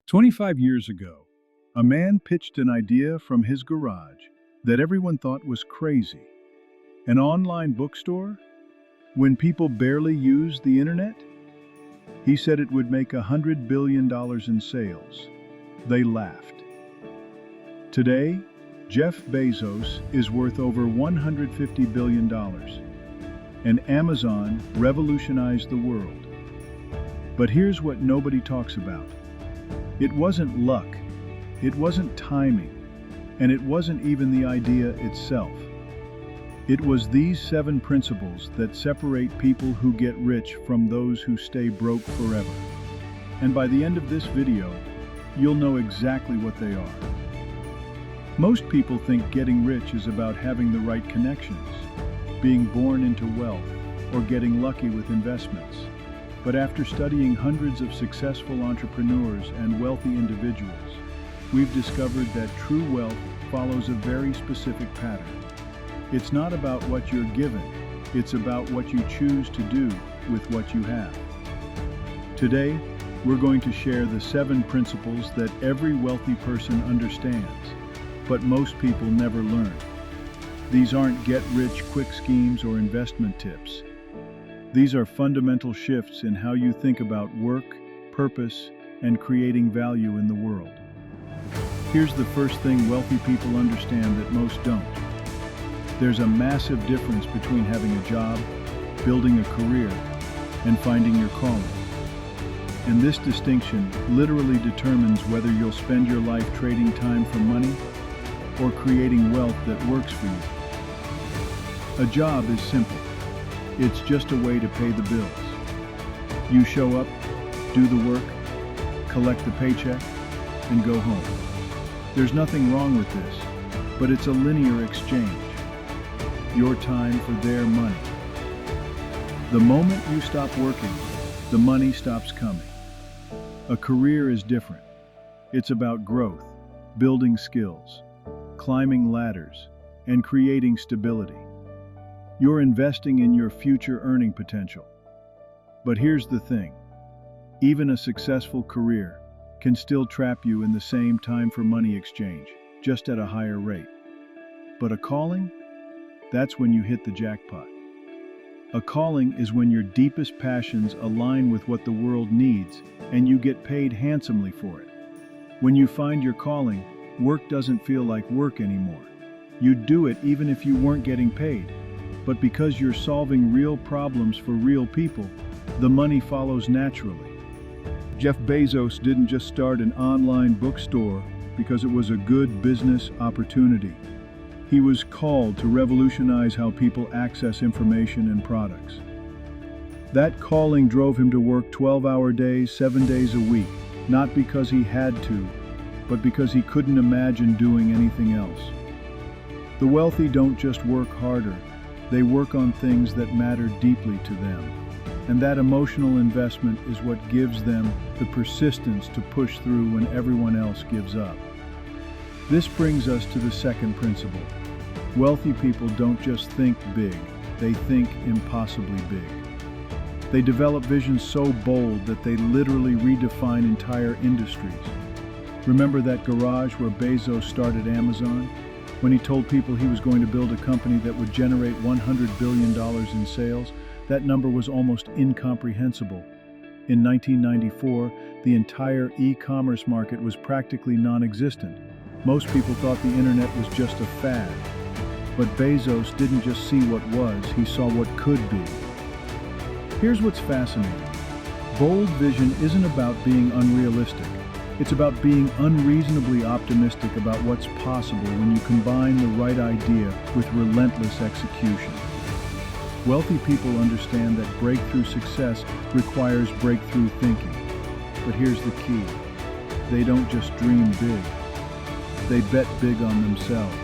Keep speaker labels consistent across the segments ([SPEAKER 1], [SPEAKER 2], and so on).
[SPEAKER 1] 25 years ago, a man pitched an idea from his garage that everyone thought was crazy. An online bookstore? When people barely use the internet? He said it would make $100 billion in sales. They laughed. Today, Jeff Bezos is worth over $150 billion, and Amazon revolutionized the world. But here's what nobody talks about. It wasn't luck, it wasn't timing, and it wasn't even the idea itself. It was these 7 principles that separate people who get rich from those who stay broke forever. And by the end of this video, you'll know exactly what they are. Most people think getting rich is about having the right connections, being born into wealth, or getting lucky with investments. But after studying hundreds of successful entrepreneurs and wealthy individuals, we've discovered that true wealth follows a very specific pattern. It's not about what you're given, it's about what you choose to do with what you have. Today, we're going to share the 7 principles that every wealthy person understands, but most people never learn. These aren't get-rich-quick schemes or investment tips. These are fundamental shifts in how you think about work, purpose, and creating value in the world. Here's the first thing wealthy people understand that most don't. There's a massive difference between having a job, building a career, and finding your calling. And this distinction literally determines whether you'll spend your life trading time for money or creating wealth that works for you. A job is simple. It's just a way to pay the bills. You show up, do the work, collect the paycheck, and go home. There's nothing wrong with this, but it's a linear exchange. Your time for their money. The moment you stop working, the money stops coming. A career is different. It's about growth, building skills, climbing ladders, and creating stability. You're investing in your future earning potential. But here's the thing. Even a successful career can still trap you in the same time for money exchange, just at a higher rate. But a calling? That's when you hit the jackpot. A calling is when your deepest passions align with what the world needs, and you get paid handsomely for it. When you find your calling, work doesn't feel like work anymore. You'd do it even if you weren't getting paid. But because you're solving real problems for real people, the money follows naturally. Jeff Bezos didn't just start an online bookstore because it was a good business opportunity. He was called to revolutionize how people access information and products. That calling drove him to work 12-hour days, 7 days a week, not because he had to, but because he couldn't imagine doing anything else. The wealthy don't just work harder, they work on things that matter deeply to them. And that emotional investment is what gives them the persistence to push through when everyone else gives up. This brings us to the second principle. Wealthy people don't just think big, they think impossibly big. They develop visions so bold that they literally redefine entire industries. Remember that garage where Bezos started Amazon? When he told people he was going to build a company that would generate $100 billion in sales, that number was almost incomprehensible. In 1994, the entire e-commerce market was practically non-existent. Most people thought the internet was just a fad. But Bezos didn't just see what was, he saw what could be. Here's what's fascinating. Bold vision isn't about being unrealistic. It's about being unreasonably optimistic about what's possible when you combine the right idea with relentless execution. Wealthy people understand that breakthrough success requires breakthrough thinking. But here's the key. They don't just dream big. They bet big on themselves.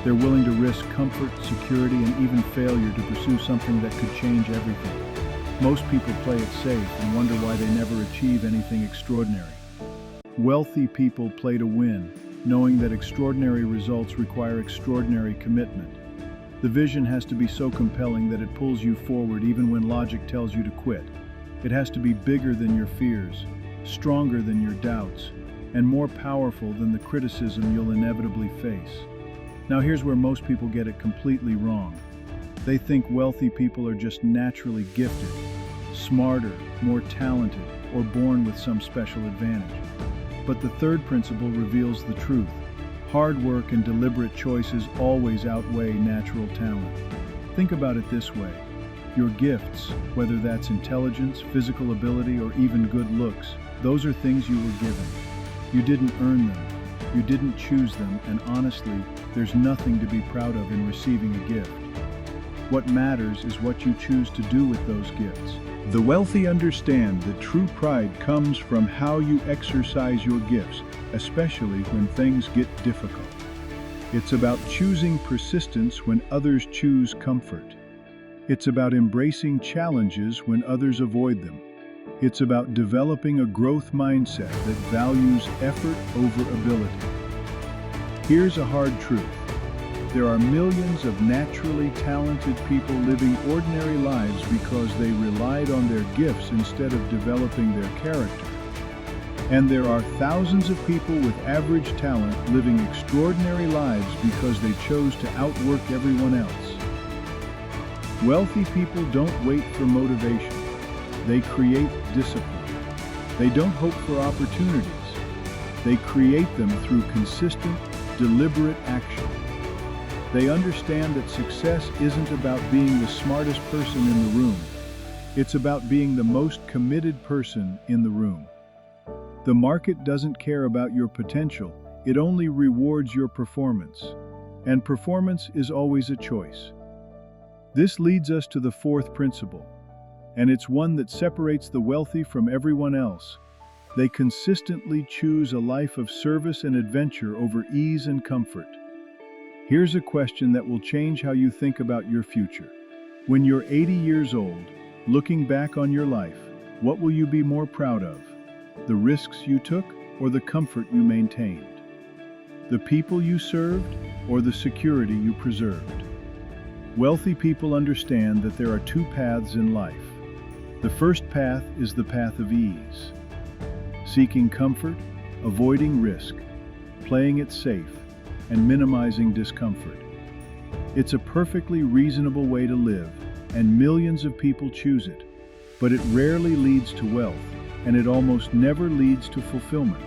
[SPEAKER 1] They're willing to risk comfort, security, and even failure to pursue something that could change everything. Most people play it safe and wonder why they never achieve anything extraordinary. Wealthy people play to win, knowing that extraordinary results require extraordinary commitment. The vision has to be so compelling that it pulls you forward even when logic tells you to quit. It has to be bigger than your fears, stronger than your doubts, and more powerful than the criticism you'll inevitably face. Now here's where most people get it completely wrong. They think wealthy people are just naturally gifted, smarter, more talented, or born with some special advantage. But the third principle reveals the truth. Hard work and deliberate choices always outweigh natural talent. Think about it this way. Your gifts, whether that's intelligence, physical ability, or even good looks, those are things you were given. You didn't earn them. You didn't choose them, and honestly, there's nothing to be proud of in receiving a gift. What matters is what you choose to do with those gifts. The wealthy understand that true pride comes from how you exercise your gifts, especially when things get difficult. It's about choosing persistence when others choose comfort. It's about embracing challenges when others avoid them. It's about developing a growth mindset that values effort over ability. Here's a hard truth. There are millions of naturally talented people living ordinary lives because they relied on their gifts instead of developing their character. And there are thousands of people with average talent living extraordinary lives because they chose to outwork everyone else. Wealthy people don't wait for motivation. They create discipline. They don't hope for opportunities. They create them through consistent, deliberate action. They understand that success isn't about being the smartest person in the room. It's about being the most committed person in the room. The market doesn't care about your potential. It only rewards your performance. And performance is always a choice. This leads us to the fourth principle, and it's one that separates the wealthy from everyone else. They consistently choose a life of service and adventure over ease and comfort. Here's a question that will change how you think about your future. When you're 80 years old, looking back on your life, what will you be more proud of? The risks you took or the comfort you maintained? The people you served or the security you preserved? Wealthy people understand that there are two paths in life. The first path is the path of ease. Seeking comfort, avoiding risk, playing it safe, and minimizing discomfort. It's a perfectly reasonable way to live, and millions of people choose it. But it rarely leads to wealth, and it almost never leads to fulfillment.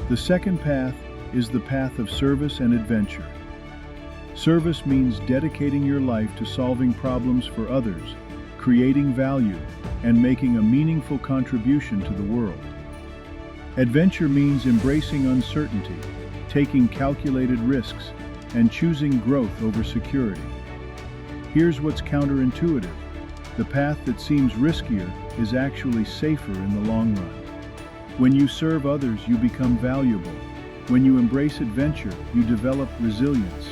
[SPEAKER 1] The second path is the path of service and adventure. Service means dedicating your life to solving problems for others, creating value, and making a meaningful contribution to the world. Adventure means embracing uncertainty, taking calculated risks, and choosing growth over security. Here's what's counterintuitive. The path that seems riskier is actually safer in the long run. When you serve others, you become valuable. When you embrace adventure, you develop resilience.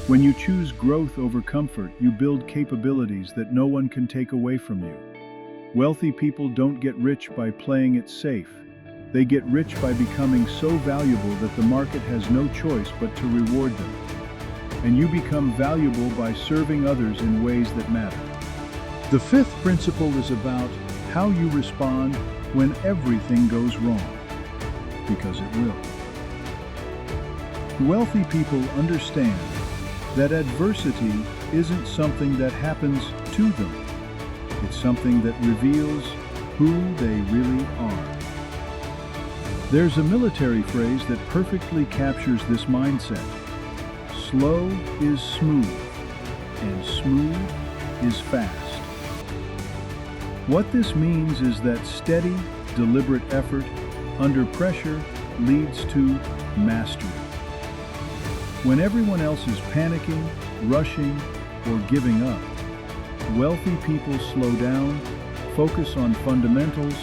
[SPEAKER 1] When you choose growth over comfort, you build capabilities that no one can take away from you. Wealthy people don't get rich by playing it safe. They get rich by becoming so valuable that the market has no choice but to reward them. And you become valuable by serving others in ways that matter. The fifth principle is about how you respond when everything goes wrong, because it will. Wealthy people understand that adversity isn't something that happens to them. It's something that reveals who they really are. There's a military phrase that perfectly captures this mindset. Slow is smooth, and smooth is fast. What this means is that steady, deliberate effort under pressure leads to mastery. When everyone else is panicking, rushing, or giving up, wealthy people slow down, focus on fundamentals,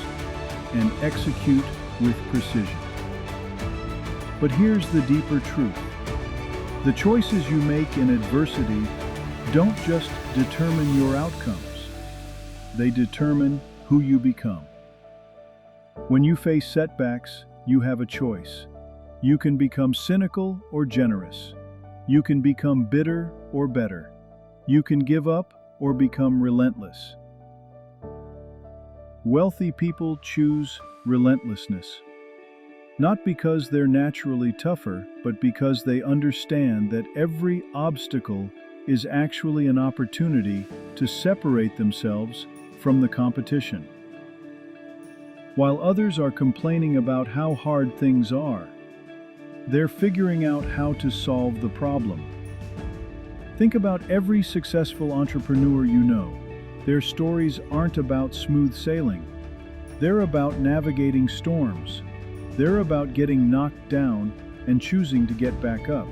[SPEAKER 1] and execute with precision. But here's the deeper truth. The choices you make in adversity don't just determine your outcomes. They determine who you become. When you face setbacks, you have a choice. You can become cynical or generous. You can become bitter or better. You can give up or become relentless. Wealthy people choose relentlessness. Not because they're naturally tougher, but because they understand that every obstacle is actually an opportunity to separate themselves from the competition. While others are complaining about how hard things are, they're figuring out how to solve the problem. Think about every successful entrepreneur you know. Their stories aren't about smooth sailing. They're about navigating storms. They're about getting knocked down and choosing to get back up.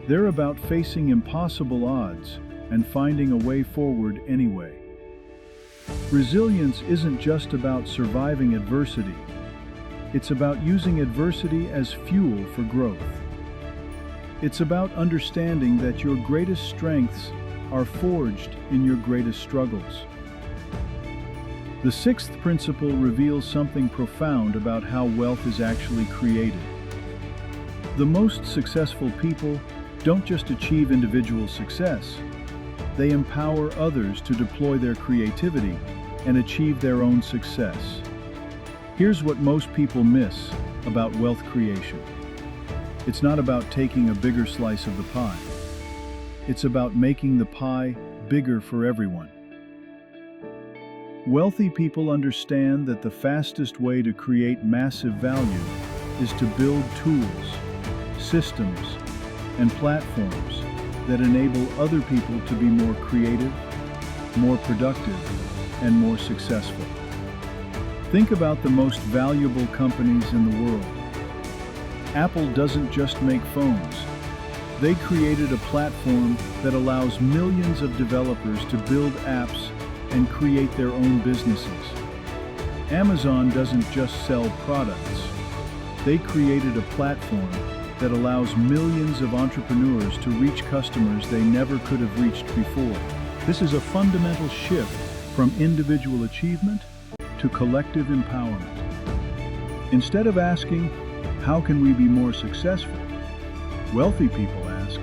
[SPEAKER 1] They're about facing impossible odds and finding a way forward anyway. Resilience isn't just about surviving adversity. It's about using adversity as fuel for growth. It's about understanding that your greatest strengths are forged in your greatest struggles. The sixth principle reveals something profound about how wealth is actually created. The most successful people don't just achieve individual success, they empower others to deploy their creativity and achieve their own success. Here's what most people miss about wealth creation. It's not about taking a bigger slice of the pie. It's about making the pie bigger for everyone. Wealthy people understand that the fastest way to create massive value is to build tools, systems, and platforms that enable other people to be more creative, more productive, and more successful. Think about the most valuable companies in the world. Apple doesn't just make phones. They created a platform that allows millions of developers to build apps and create their own businesses. Amazon doesn't just sell products. They created a platform that allows millions of entrepreneurs to reach customers they never could have reached before. This is a fundamental shift from individual achievement to collective empowerment. Instead of asking, how can we be more successful? Wealthy people ask,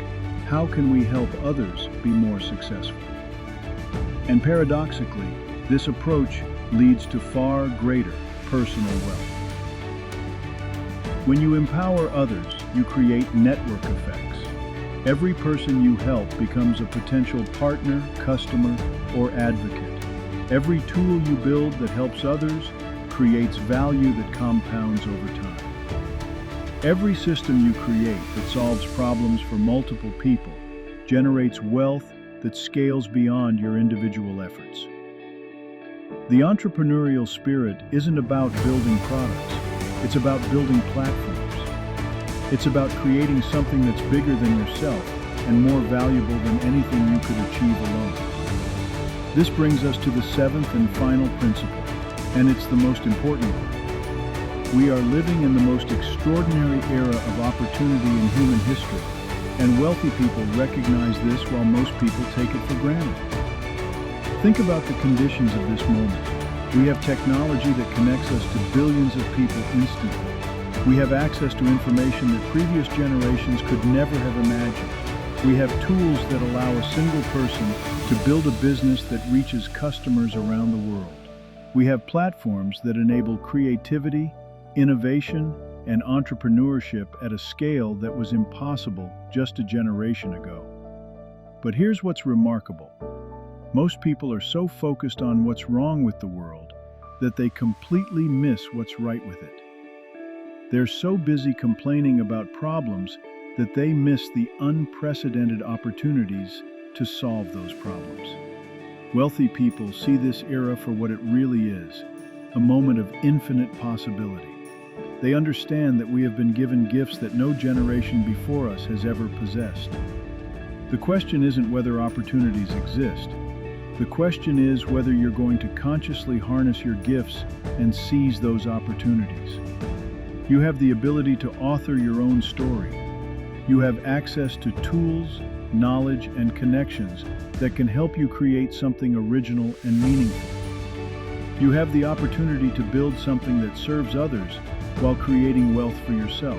[SPEAKER 1] how can we help others be more successful? And paradoxically, this approach leads to far greater personal wealth. When you empower others, you create network effects. Every person you help becomes a potential partner, customer, or advocate. Every tool you build that helps others creates value that compounds over time. Every system you create that solves problems for multiple people generates wealth that scales beyond your individual efforts. The entrepreneurial spirit isn't about building products, it's about building platforms. It's about creating something that's bigger than yourself and more valuable than anything you could achieve alone. This brings us to the seventh and final principle, and it's the most important one. We are living in the most extraordinary era of opportunity in human history, and wealthy people recognize this while most people take it for granted. Think about the conditions of this moment. We have technology that connects us to billions of people instantly. We have access to information that previous generations could never have imagined. We have tools that allow a single person to build a business that reaches customers around the world. We have platforms that enable creativity, innovation, and entrepreneurship at a scale that was impossible just a generation ago. But here's what's remarkable. Most people are so focused on what's wrong with the world that they completely miss what's right with it. They're so busy complaining about problems that they miss the unprecedented opportunities to solve those problems. Wealthy people see this era for what it really is, a moment of infinite possibility. They understand that we have been given gifts that no generation before us has ever possessed. The question isn't whether opportunities exist. The question is whether you're going to consciously harness your gifts and seize those opportunities. You have the ability to author your own story. You have access to tools, knowledge, and connections that can help you create something original and meaningful. You have the opportunity to build something that serves others while creating wealth for yourself.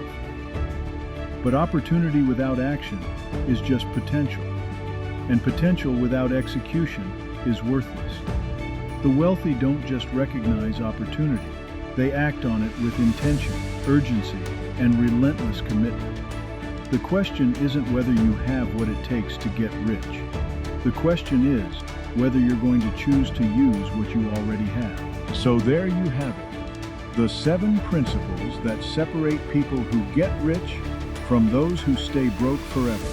[SPEAKER 1] But opportunity without action is just potential, and potential without execution is worthless. The wealthy don't just recognize opportunity, They act on it with intention, urgency, and relentless commitment. The question isn't whether you have what it takes to get rich. The question is whether you're going to choose to use what you already have. So there you have it. The 7 principles that separate people who get rich from those who stay broke forever.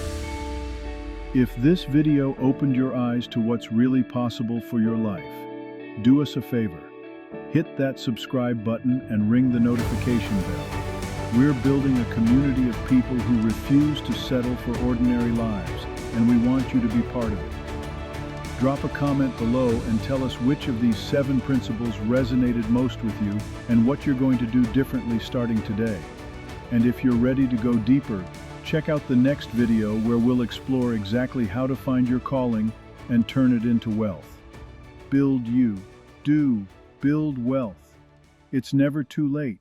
[SPEAKER 1] If this video opened your eyes to what's really possible for your life, do us a favor. Hit that subscribe button and ring the notification bell. We're building a community of people who refuse to settle for ordinary lives, and we want you to be part of it. Drop a comment below and tell us which of these 7 principles resonated most with you and what you're going to do differently starting today. And if you're ready to go deeper, check out the next video where we'll explore exactly how to find your calling and turn it into wealth. Build wealth. It's never too late.